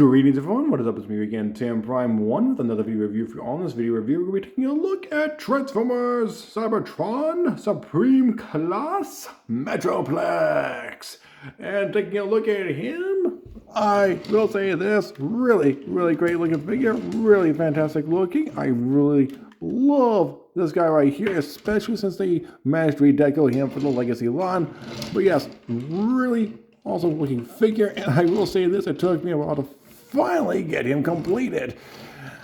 Greetings everyone, what is up? It's me again, Tim Prime 1 with another video review for you. On this video review, we're going to be taking a look at Transformers Cybertron Supreme Class Metroplex. And taking a look at him, I will say this, really great looking figure, really fantastic looking. I really love this guy right here, especially since they managed to redeco him for the Legacy line. But yes, really awesome looking figure, and I will say this, it took me a while to finally get him completed.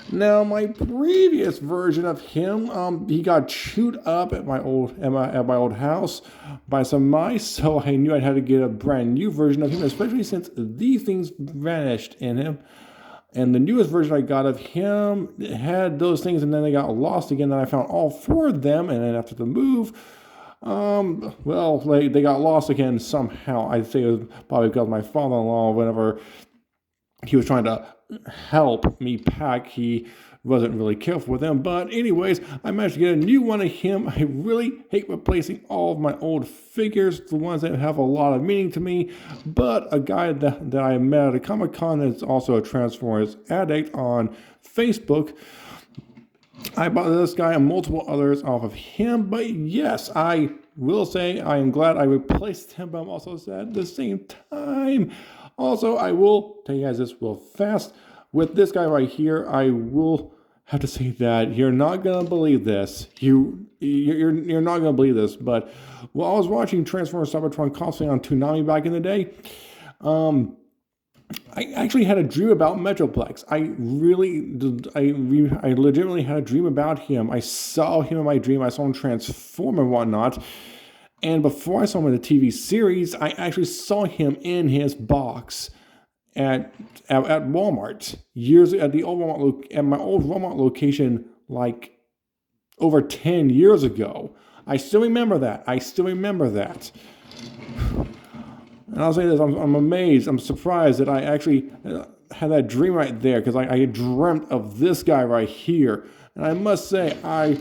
Now, my previous version of him, he got chewed up at my old house by some mice, so I knew I'd have to get a brand new version of him, especially since these things vanished in him. And the newest version I got of him had those things, and then they got lost again. Then I found all four of them, and then after the move, well, they got lost again somehow. I'd say it was probably because my father-in-law, whenever he was trying to help me pack, he wasn't really careful with them. But anyways, I managed to get a new one of him. I really hate replacing all of my old figures, the ones that have a lot of meaning to me. But a guy that I met at a Comic-Con that's also a Transformers addict on Facebook, I bought this guy and multiple others off of him. But yes, I will say I am glad I replaced him, but I'm also sad at the same time. Also, I will tell you guys this real fast. With this guy right here, I will have to say that you're not gonna believe this. You're not gonna believe this. But while I was watching Transformers Cybertron constantly on Toonami back in the day, I actually had a dream about Metroplex. I legitimately had a dream about him. I saw him in my dream. I saw him transform and whatnot. And before I saw him in the TV series, I actually saw him in his box at Walmart at my old Walmart location, like over 10 years ago. I still remember that. And I'll say this, I'm amazed, I'm surprised that I actually had that dream right there, because I dreamt of this guy right here. And I must say, I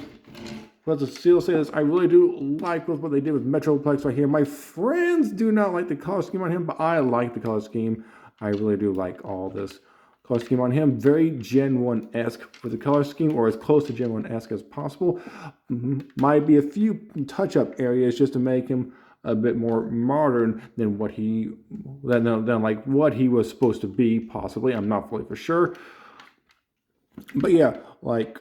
really do like what they did with Metroplex right here. My friends do not like the color scheme on him, but I like the color scheme. I really do like all this color scheme on him. Very Gen 1-esque for the color scheme, or as close to Gen 1-esque as possible. Might be a few touch-up areas just to make him a bit more modern than what he was supposed to be, possibly. I'm not fully for sure. But yeah, like,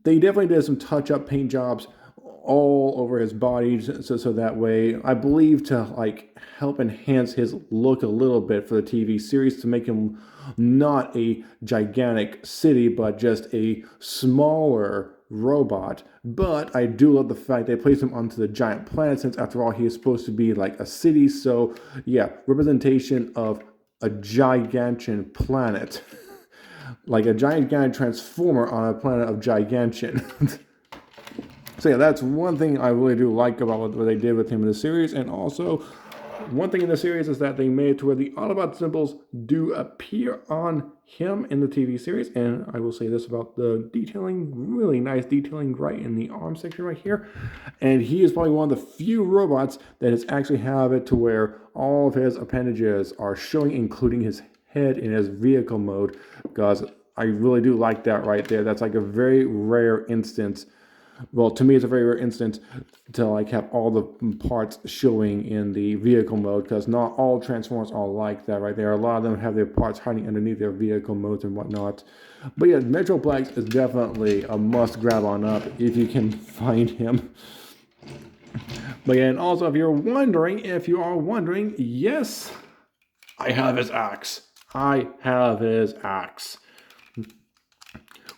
they definitely did some touch-up paint jobs all over his body, so that way, I believe, to like help enhance his look a little bit for the TV series, to make him not a gigantic city, but just a smaller robot. But I do love the fact they placed him onto the giant planet, since after all, he is supposed to be like a city. So yeah, representation of a gigantic planet. Like a gigantic transformer on a planet of gigantian. So yeah, that's one thing I really do like about what they did with him in the series. And also, one thing in the series is that they made it to where the Autobot symbols do appear on him in the TV series. And I will say this about the detailing, really nice detailing right in the arm section right here. And he is probably one of the few robots that has actually have it to where all of his appendages are showing, including his head in his vehicle mode, because I really do like that right there. That's like a very rare instance. Well, to me, it's a very rare instance to like have all the parts showing in the vehicle mode, because not all Transformers are like that right there. A lot of them have their parts hiding underneath their vehicle modes and whatnot. But yeah, Metroplex is definitely a must grab on up if you can find him. But yeah, and also if you are wondering, yes, I have his axe.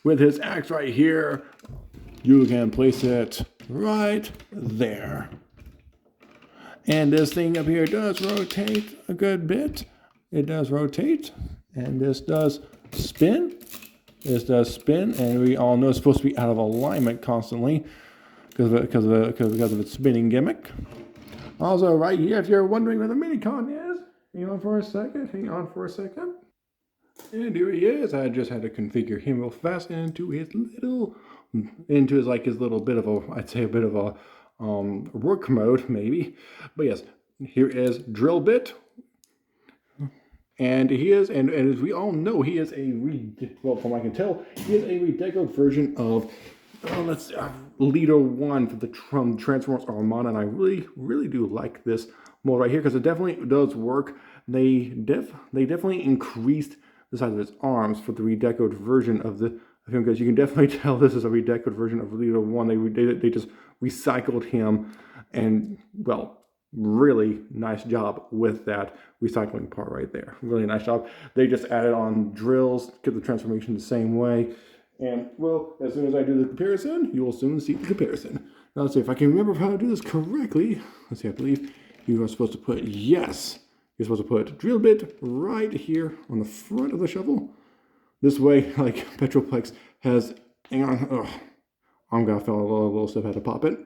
With his axe right here, you can place it right there. And this thing up here does rotate a good bit. It does rotate, and this does spin. And we all know it's supposed to be out of alignment constantly because of its spinning gimmick. Also, right here, if you're wondering where the minicon is, hang on for a second. And here he is. I just had to configure him real fast into his little bit of a, I'd say a bit of a work mode maybe. But yes, here is Drillbit. And he is, and as we all know, he is well, from what I can tell, he is a redecoed version of, Leader 1 for the Transformers Armada, and I really do like this mold right here, because it definitely does work. They definitely increased the size of his arms for the redecoed version of him, because you can definitely tell this is a redecoed version of Leader 1. They just recycled him, and, well, really nice job with that recycling part right there. Really nice job. They just added on drills, get the transformation the same way. And, well, as soon as I do the comparison, you will soon see the comparison. Now, let's see if I can remember how to do this correctly. Let's see, I believe you are supposed to put, yes, you're supposed to put drill bit right here on the front of the shovel. This way, like Metroplex has, hang on, I'm gonna feel a little stuff, had to pop it.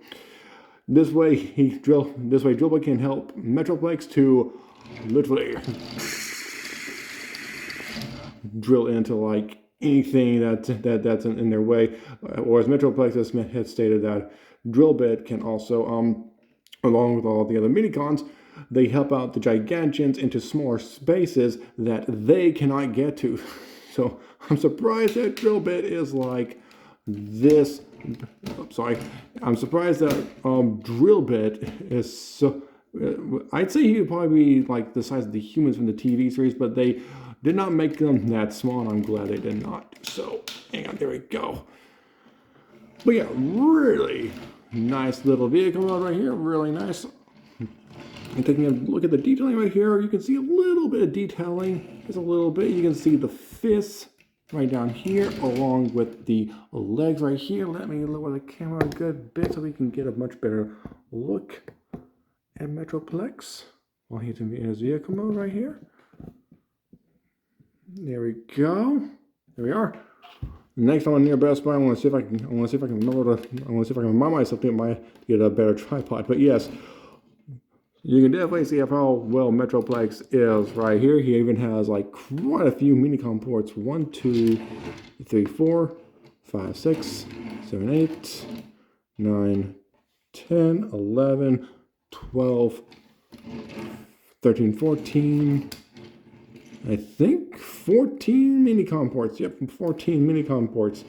This way, Drillbit can help Metroplex to literally drill into like anything that's in their way. Or as Metroplex has stated, that Drillbit can also, along with all the other minicons, they help out the Gigantians into smaller spaces that they cannot get to. So I'm surprised that Drillbit is like this. I'm surprised that Drillbit is so. I'd say he would probably be like the size of the humans from the TV series, but they did not make them that small, and I'm glad they did not. So, hang on, there we go. But yeah, really nice little vehicle mode right here, really nice. And taking a look at the detailing right here, you can see a little bit of detailing, just a little bit. You can see the fists right down here, along with the legs right here. Let me lower the camera a good bit so we can get a much better look at Metroplex while he's in his vehicle mode right here. There we go. There we are. Next, on near Best Buy, I want to see if I can remind myself to get a better tripod. But yes, you can definitely see how well Metroplex is right here. He even has like quite a few minicom ports. 1, 2, 3, 4, 5, 6, 7, 8, 9, 10, 11, 12, 13, 14, I think 14 minicom ports. Yep, 14 minicom ports.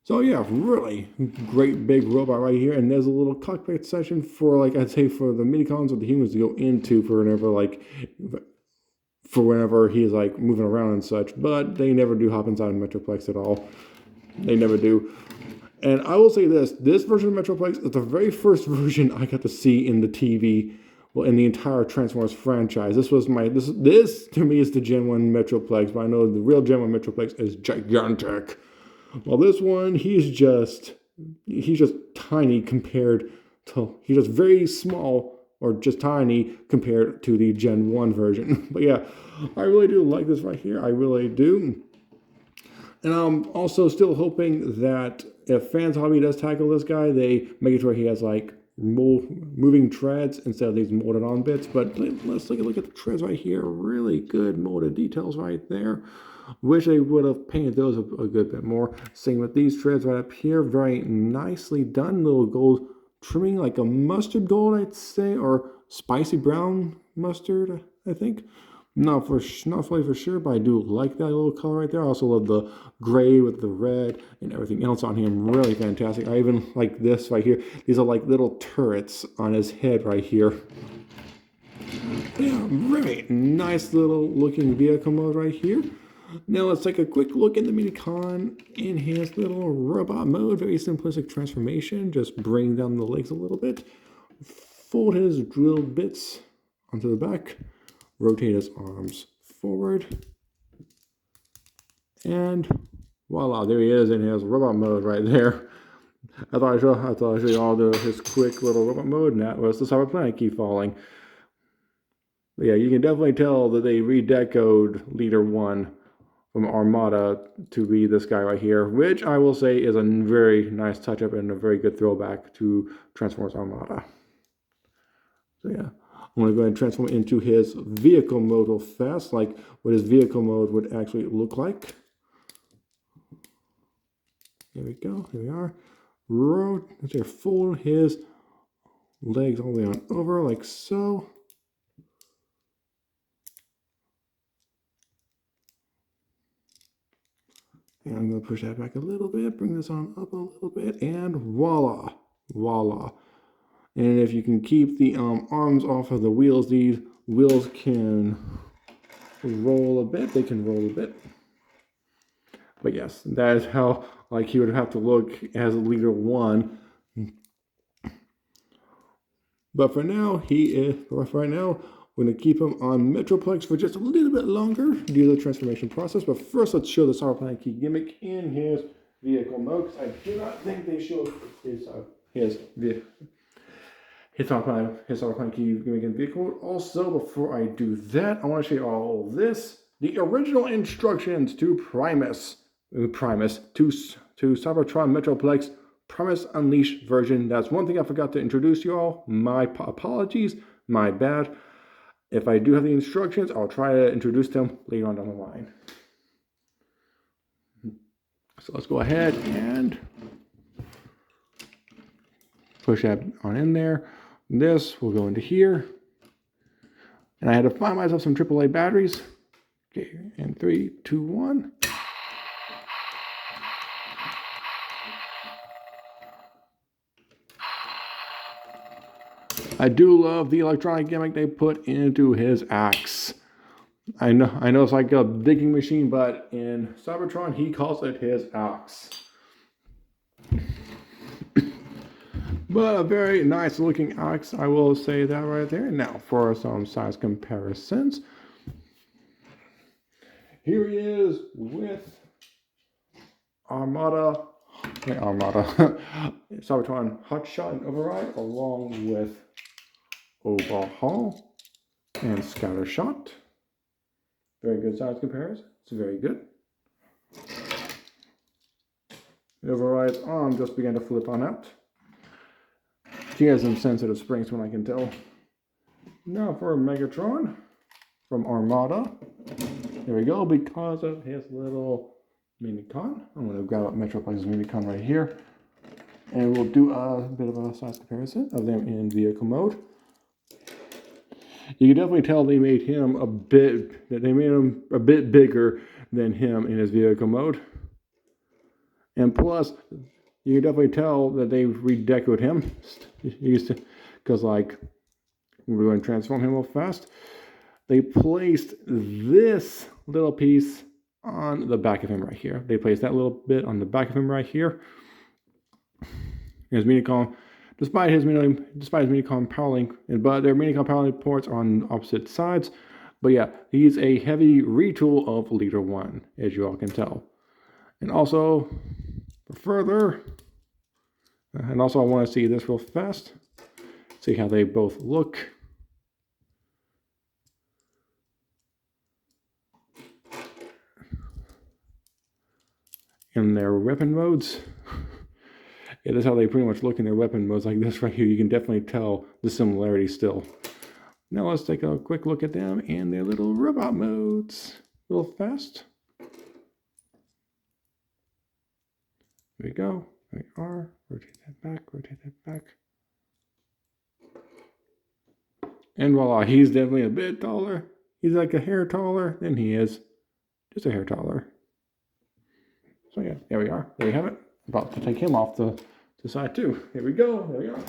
So yeah, really great big robot right here. And there's a little cockpit section for, like, I'd say for the minicons or the humans to go into for whenever he's like moving around and such. But they never do hop inside of Metroplex at all. They never do. And I will say this version of Metroplex is the very first version I got to see in the TV, well, in the entire Transformers franchise. This to me is the Gen 1 Metroplex, but I know the real Gen 1 Metroplex is gigantic. Well, this one, he's just tiny compared to, he's just very small or just tiny compared to the Gen 1 version. But yeah, I really do like this right here. I really do. And I'm also still hoping that if Fans Hobby does tackle this guy, they make it where he has like moving treads instead of these molded on bits. But let's take a look at the treads right here. Really good molded details right there. Wish they would have painted those a good bit more. Same with these treads right up here. Very nicely done. Little gold trimming, like a mustard gold, I'd say, or spicy brown mustard, I think. Not fully for sure, but I do like that little color right there. I also love the gray with the red and everything else on him. Really fantastic. I even like this right here. These are like little turrets on his head right here. Yeah, very nice little looking vehicle mode right here. Now let's take a quick look at the Minicon in his little robot mode. Very simplistic transformation. Just bring down the legs a little bit. Fold his drill bits onto the back. Rotate his arms forward. And voila, there he is in his robot mode right there. I thought I'd show you all his quick little robot mode, and that was the Cyber Planet keep falling. But yeah, you can definitely tell that they redecoed Leader 1 from Armada to be this guy right here, which I will say is a very nice touch-up and a very good throwback to Transformers Armada. So yeah, I'm going to go ahead and transform into his vehicle mode real fast, like what his vehicle mode would actually look like. There we go, here we are. Let's fold his legs all the way on over, like so. And I'm going to push that back a little bit, bring this on up a little bit, and voila, voila. And if you can keep the arms off of the wheels, these wheels can roll a bit. They can roll a bit. But yes, that is how like he would have to look as leader 1. But for now, right now, we're going to keep him on Metroplex for just a little bit longer due to the transformation process. But first, let's show the Cybertron key gimmick in his vehicle mode, because I do not think they showed his Cybertron key gimmick in vehicle mode. Also, before I do that, I want to show you all this. The original instructions to Primus to Cybertron Metroplex Primus Unleashed version. That's one thing I forgot to introduce you all. My apologies, my bad. If I do have the instructions, I'll try to introduce them later on down the line. So let's go ahead and push that on in there. This will go into here. And I had to find myself some AAA batteries. Okay, and 3, 2, 1. I do love the electronic gimmick they put into his axe. I know it's like a digging machine, but in Cybertron, he calls it his axe. But a very nice looking axe, I will say that right there. Now for some size comparisons. Here he is with Cybertron Hotshot and Override, along with Overhaul and Scattershot. Very good size comparison. It's very good. The Override's arm just began to flip on out. She has some sensitive springs from what I can tell. Now for Megatron from Armada. There we go, because of his little Minicon. I'm going to grab up Metroplex's Minicon right here. And we'll do a bit of a size comparison of them in vehicle mode. You can definitely tell they made him a bit bigger than him in his vehicle mode. And plus, you can definitely tell that they redecorated him. Because like, we're going to transform him real fast. They placed this little piece on the back of him right here. They placed that little bit on the back of him right here. Here's Minicom. Despite his Minicom power link, but their Minicom power link ports are on opposite sides. But yeah, he's a heavy retool of Leader 1, as you all can tell. And also, further, I want to see this real fast. See how they both look. In their weapon modes. Yeah, that's how they pretty much look in their weapon modes like this right here. You can definitely tell the similarity still. Now let's take a quick look at them in their little robot modes. Real fast. There we go. There we are. Rotate that back, rotate that back. And voila, he's definitely a bit taller. He's like a hair taller than he is. Just a hair taller. So yeah, there we are. There we have it. About to take him off the side too. Here we go. There we are.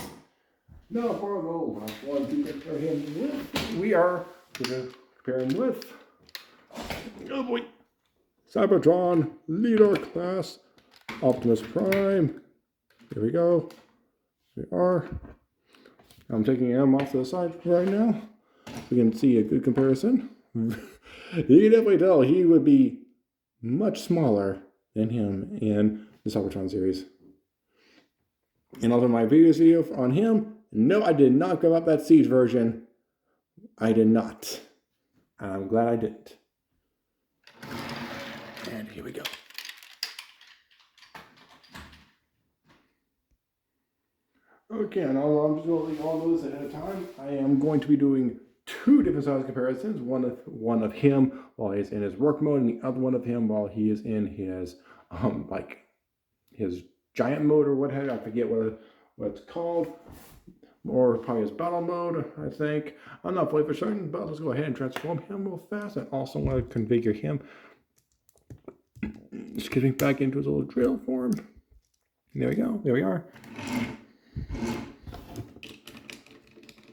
Now for the last one to compare him with, we are going to compare him with, oh boy, Cybertron Leader Class Optimus Prime. Here we go. There we are. I'm taking him off to the side right now. We can see a good comparison. You can definitely tell he would be much smaller than him in the Cybertron series. And also my previous video on him, no, I did not grab up that Siege version. I did not. And I'm glad I didn't. And here we go. Okay, and I'm just going to leave all those at a time. I am going to be doing two different size comparisons. One of him while he's in his work mode, and the other one of him while he is in his like his giant mode or what have you. I forget what it's called, or probably his battle mode. I think I'm not fully for certain, but let's go ahead and transform him real fast. And also want to configure him Just getting back into his little drill form. There we go. There we are.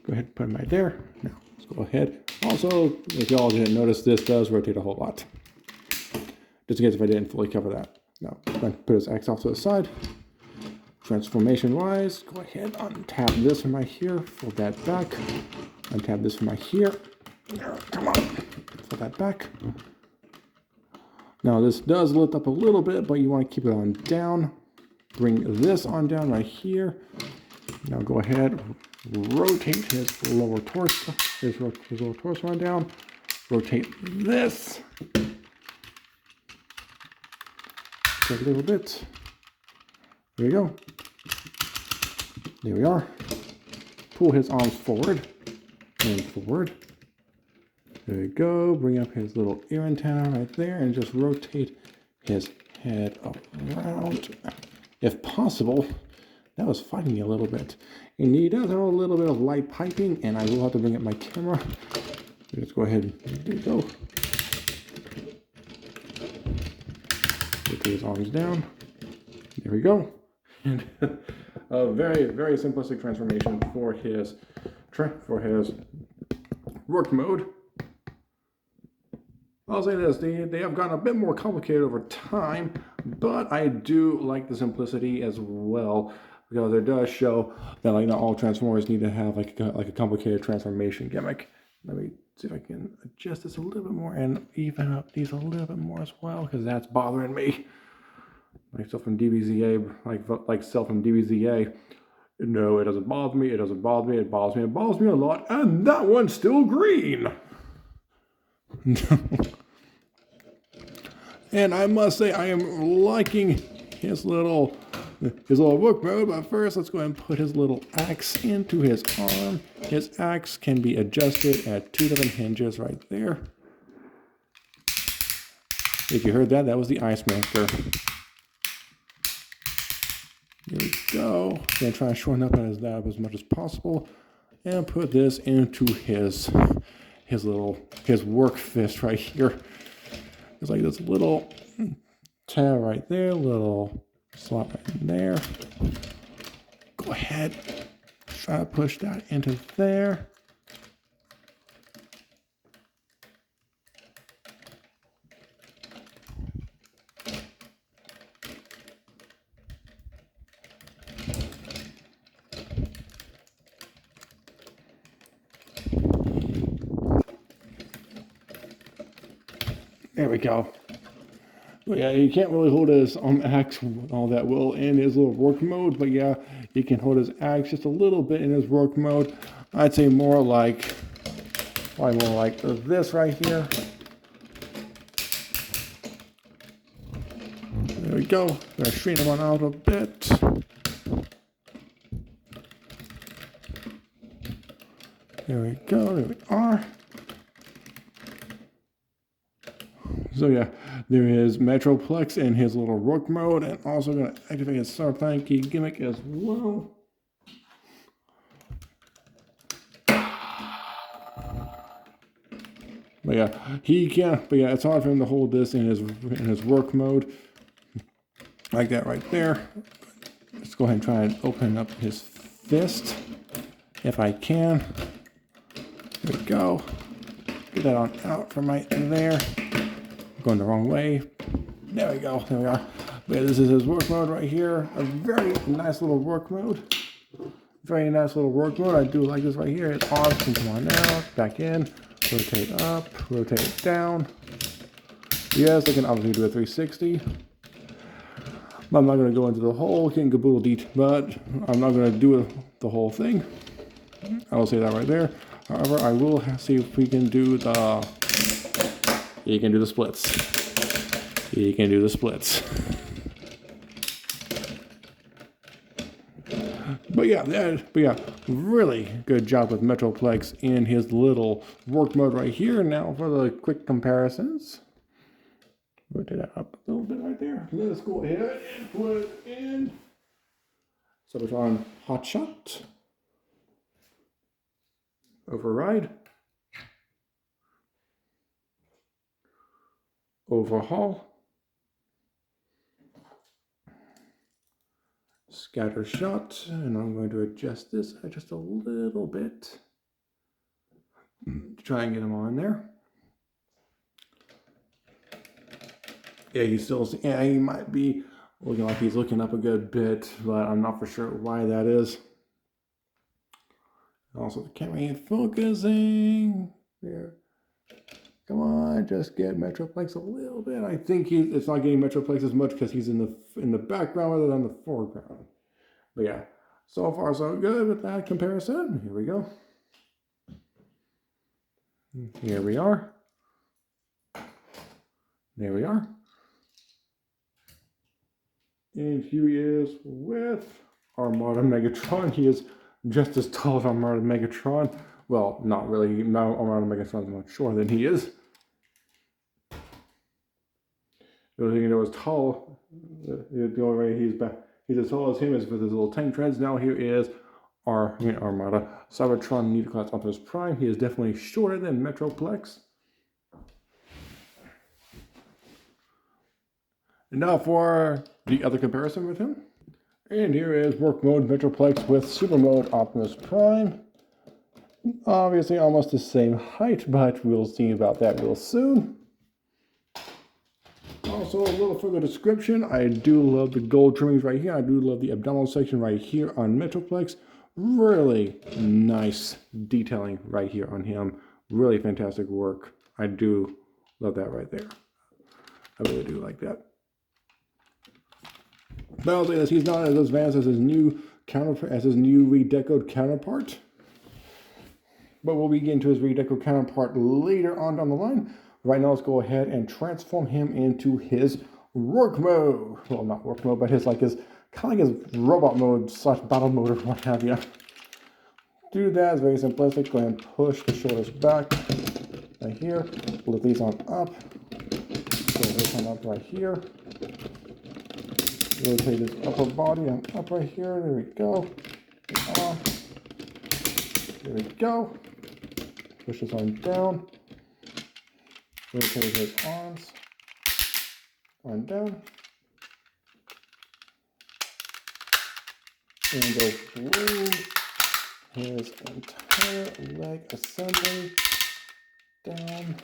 Go ahead and put him right there. Now, let's go ahead. Also, if y'all didn't notice, this does rotate a whole lot. Just in case if I didn't fully cover that. Now, I'm going to put his X off to the side. Transformation-wise, go ahead, untap this from right here. Fold that back. Untap this from right here. Come on. Fold that back. Now, this does lift up a little bit, but you want to keep it on down. Bring this on down right here. Now, go ahead, rotate his lower torso, his lower torso on down. Rotate this. A little bit. There we go. There we are. Pull his arms forward and forward. There we go. Bring up his little ear antenna right there and just rotate his head around. If possible, that was fighting me a little bit. And he does have a little bit of light piping, and I will have to bring up my camera. Let's go ahead and there we go. Put his arms down. There we go. And a very, very simplistic transformation for his work mode. I'll say this, they have gotten a bit more complicated over time, but I do like the simplicity as well, because it does show that like not all Transformers need to have like a complicated transformation gimmick. Let me see if I can adjust this a little bit more and even up these a little bit more as well, because that's bothering me. Myself from DBZA, like self from DBZA. No, it doesn't bother me. It doesn't bother me. It bothers me. It bothers me a lot. And that one's still green. And I must say, I am liking his little work mode. But first, let's go ahead and put his little axe into his arm. His axe can be adjusted at 2 different hinges right there. If you heard that, that was the ice maker. There we go. Gonna try to shorten up as much as possible, and put this into his work fist right here. It's like this little tab right there, little slot right in there. Go ahead, try to push that into there. There we go. But yeah, you can't really hold his axe all that well in his little work mode, but yeah, he can hold his axe just a little bit in his work mode. I'd say probably more like this right here. There we go. Gonna straighten him out a bit. There we go. There we are. So yeah, there is Metroplex in his little work mode, and also going to activate his Cybertron key gimmick as well. But yeah, he can. But yeah, it's hard for him to hold this in his work mode like that right there. Let's go ahead and try and open up his fist if I can. There we go. Get that on out from right there. Going the wrong way. There we go. There we are. But this is his work mode right here. A very nice little work mode. Very nice little work mode. I do like this right here. His arms can come on out, back in, rotate up, rotate down. Yes, I can obviously do a 360. But I'm not going to go into the whole king caboodle detail, but I'm not going to do the whole thing. I will say that right there. However, I will see if we can do the... You can do the splits. You can do the splits. But yeah, really good job with Metroplex in his little work mode right here. Now for the quick comparisons. Rotate that up a little bit right there. Let's go ahead and put it in Cybertron Hotshot. Override. Overhaul. scatter shot, and I'm going to adjust this just a little bit to try and get him on there. Yeah, he might be looking like he's looking up a good bit, but I'm not for sure why that is. Also, the camera ain't focusing. There. Come on, just get Metroplex a little bit. I think it's not getting Metroplex as much because he's in the background rather than the foreground. But yeah, so far so good with that comparison. Here we go. Here we are. There we are. And here he is with Armada Megatron. He is just as tall as Armada Megatron. Well, not really. No, Armada Megatron's much shorter than he is. The only thing you know is tall. The only way he's as tall as him is with his little tank treads. Now here is Armada Cybertron Needleclass Optimus Prime. He is definitely shorter than Metroplex. And now for the other comparison with him. And here is Work Mode Metroplex with Super Mode Optimus Prime. Obviously almost the same height, but we'll see about that real soon. Also, a little further description. I do love the gold trimmings right here. I do love the abdominal section right here on Metroplex. Really nice detailing right here on him. Really fantastic work. I do love that right there. I really do like that. But I'll say this, he's not as advanced as his new redecoed counterpart. But we'll be getting to his redecoed counterpart later on down the line. Right now, let's go ahead and transform him into his work mode. Well, not work mode, but his kind of like his robot mode / battle mode or what have you. Do that, it's very simplistic. Go ahead and push the shoulders back right here. Lift these on up. Go this one up right here. Rotate his upper body and up right here. There we go. There we go. Push this arm down. Rotate his arms. Arm down. And go through his entire leg assembly. Down.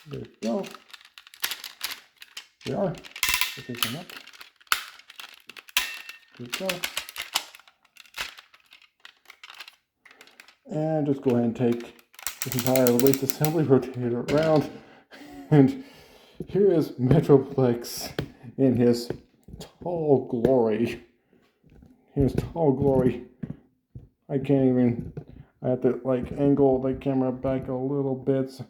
There we go. There we are. Put this one up. There we go. And just go ahead and take this entire waist assembly, rotate it around, and here is Metroplex in his tall glory. Here's tall glory. I have to angle the camera back a little bit,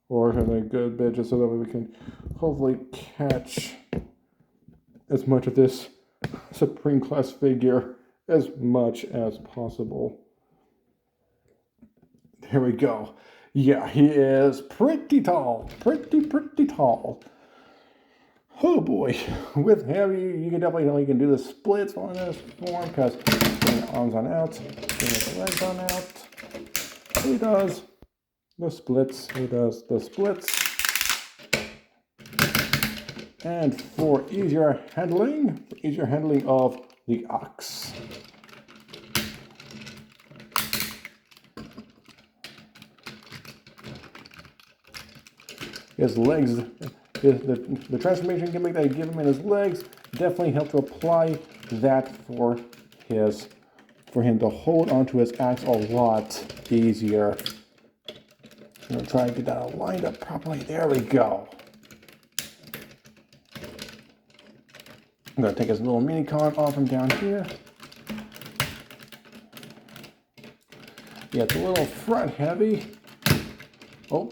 or have a good bit, just so that we can hopefully catch as much of this Supreme Class figure as much as possible. There we go. Yeah, he is pretty tall. Pretty tall. Oh boy. With him, you can definitely know he can do the splits on this form, because bring the arms on out, bring the legs on out. He does the splits. He does the splits. And for easier handling of the ox. His legs, the transformation gimmick that I give him in his legs definitely helped to apply that for him to hold onto his axe a lot easier. I'm going to try and get that lined up properly. There we go. I'm going to take his little mini con off from down here. Yeah, it's a little front heavy. Oh.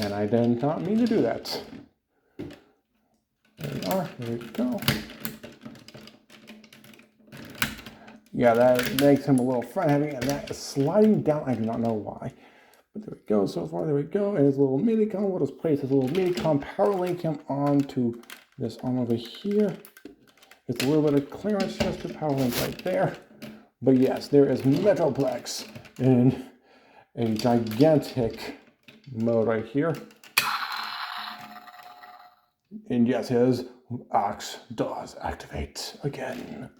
And I did not mean to do that. There we are. There we go. Yeah, that makes him a little front heavy, and that is sliding down. I do not know why. But there we go. So far, there we go. And his little mini-con. We'll just place his little mini-con, power link him onto this arm over here. It's a little bit of clearance just to power link right there. But yes, there is Metroplex in a gigantic mode right here. And yes, his axe does activate again.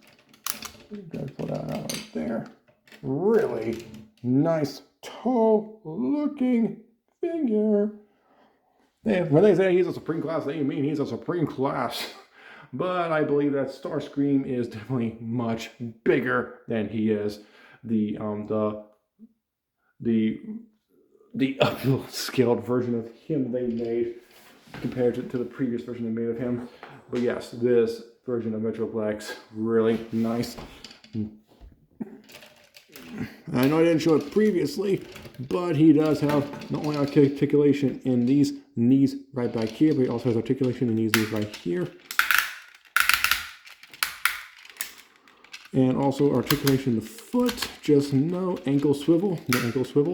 Gonna put that out right there. Really nice, tall looking figure. When they say he's a supreme class, they mean he's a supreme class. But I believe that Starscream is definitely much bigger than he is. The upscaled version of him they made compared to the previous version they made of him. But yes, this version of Metroplex, really nice. I know I didn't show it previously, but he does have not only articulation in these knees right back here, but he also has articulation in these knees right here. And also articulation in the foot, just no ankle swivel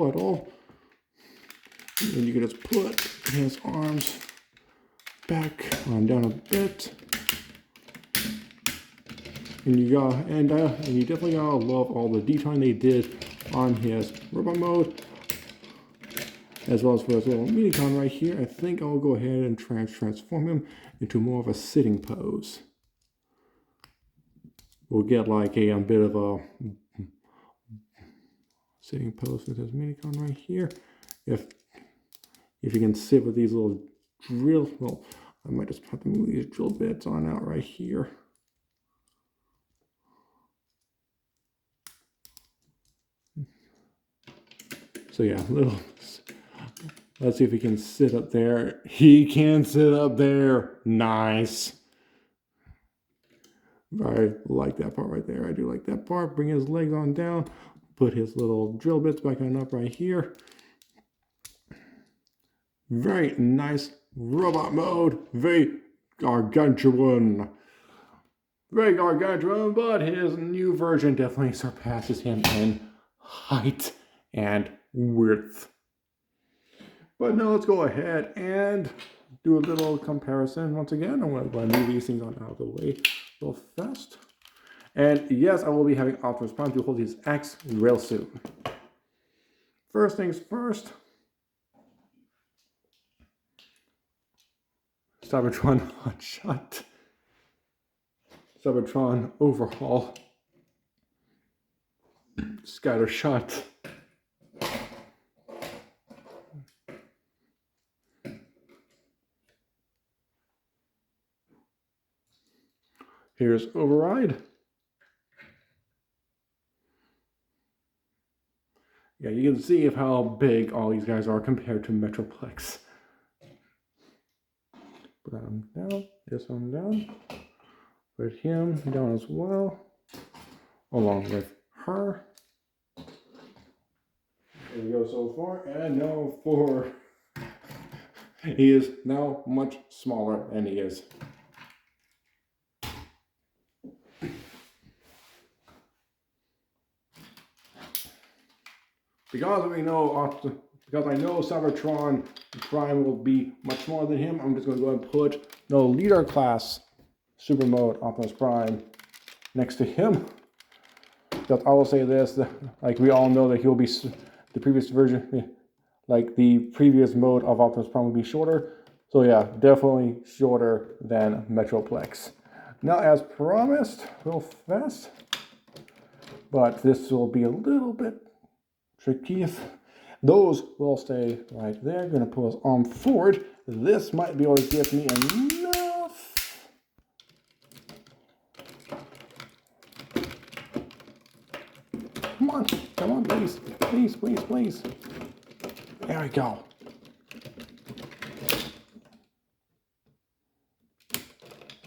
at all. And you can just put his arms back on down a bit. And you definitely gotta love all the detailing they did on his robot mode, as well as for his little minicon right here. I think I'll go ahead and transform him into more of a sitting pose. We'll get like a bit of a sitting pose with his minicon right here. If you can sit with these little well, I might just have to move these drill bits on out right here. So yeah, let's see if he can sit up there. He can sit up there. Nice. I like that part right there. I do like that part. Bring his legs on down. Put his little drill bits back on up right here. Very nice robot mode. Very gargantuan. Very gargantuan, but his new version definitely surpasses him in height and width. But now let's go ahead and do a little comparison once again. I'm going to move these things on out of the way real fast. And yes, I will be having Optimus Prime to hold his axe real soon. First things first. Cybertron Hotshot. Cybertron Overhaul. Scatter Shot. Here's Override. Yeah, you can see how big all these guys are compared to Metroplex. Put that down, this one down. Put him down as well, along with her. There we go so far, and now for... He is now much smaller than he is. Because I know Cybertron Prime will be much smaller than him, I'm just going to go ahead and put no leader class super mode Optimus Prime next to him. Because I will say this, like we all know that he'll be the previous version, like the previous mode of Optimus Prime will be shorter. So yeah, definitely shorter than Metroplex. Now as promised, real fast, but this will be a little bit tricky. Those will stay right there. Gonna pull his arm forward. This might be able to give me enough. Come on, please, please, please, please. There we go.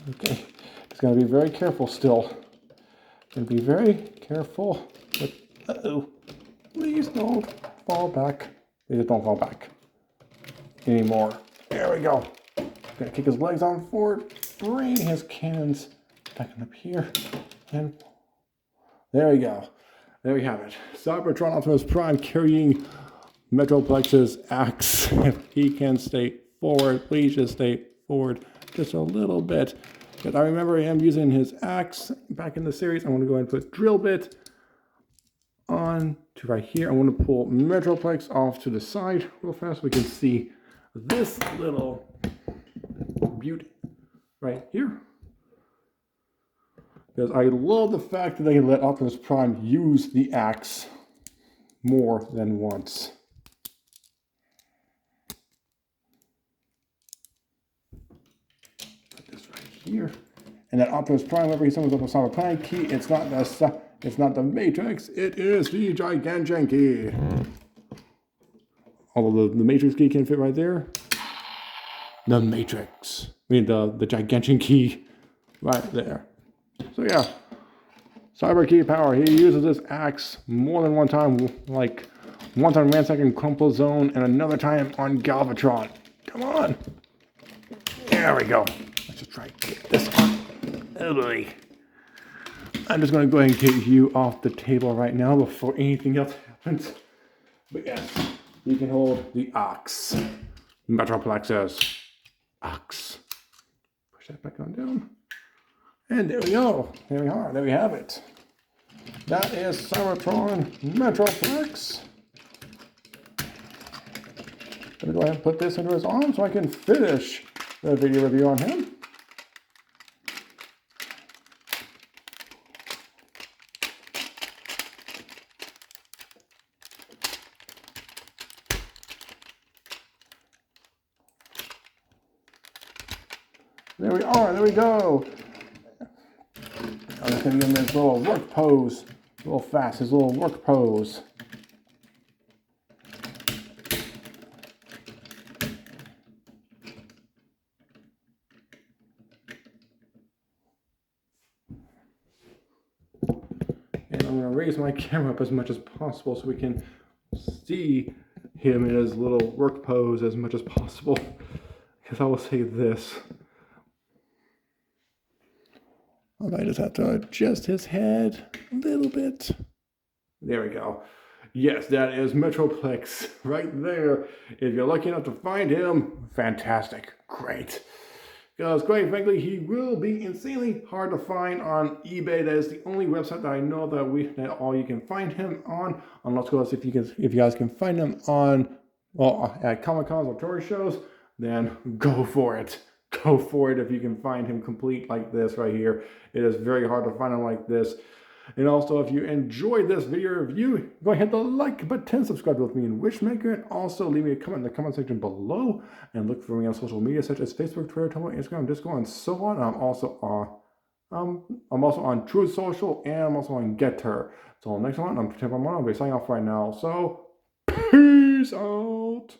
Okay, just gotta be very careful still. Gonna be very careful. Uh-oh. Please don't fall back. Please don't fall back anymore. There we go. Gonna kick his legs on forward. Bring his cannons back up here. And there we go. There we have it. Cybertron Optimus Prime carrying Metroplex's axe. If he can stay forward, please just stay forward just a little bit. Because I remember him using his axe back in the series. I'm going to go ahead and put Drillbit on to right here. I want to pull Metroplex off to the side real fast so we can see this little beauty. right here. Because I love the fact that they let Optimus Prime use the axe more than once. Put this right here. And that Optimus Prime, whenever he summons up a Cybertron key, it's not the Matrix, it is the Gigantian key. Although the Matrix key can fit right there. The Matrix. I mean the Gigantian key right there. So yeah. Cyber key power. He uses this axe more than one time, like once on Ransacking Crumple Zone and another time on Galvatron. Come on. There we go. Let's just try to get this on. Oh boy. I'm just going to go ahead and get you off the table right now before anything else happens. But yes, you can hold the ox. Metroplex's ox. Push that back on down. And there we go. There we are. There we have it. That is Cybertron Metroplex. I'm going to go ahead and put this into his arm so I can finish the video review on him. There we are, there we go. I'm just going to give him his little work pose, a little fast, his little work pose. And I'm going to raise my camera up as much as possible so we can see him in his little work pose as much as possible. Because I will say this. I might just have to adjust his head a little bit. There we go. Yes, that is Metroplex right there. If you're lucky enough to find him, fantastic. Great. Because quite frankly, he will be insanely hard to find on eBay. That is the only website that I know that all you can find him on. Unless, of course, if you guys can find him on, well, at Comic-Cons or toy shows, then go for it. Go for it if you can find him complete like this right here. It is very hard to find him like this. And also, if you enjoyed this video review, go ahead and hit the like button, subscribe with me in Wishmaker, and also leave me a comment in the comment section below. And look for me on social media such as Facebook, Twitter, Tumblr, Instagram, Discord, and so on. I'm also on Truth Social, and I'm also on Getter. So next one, I'm Tim. I'll be signing off right now. So peace out.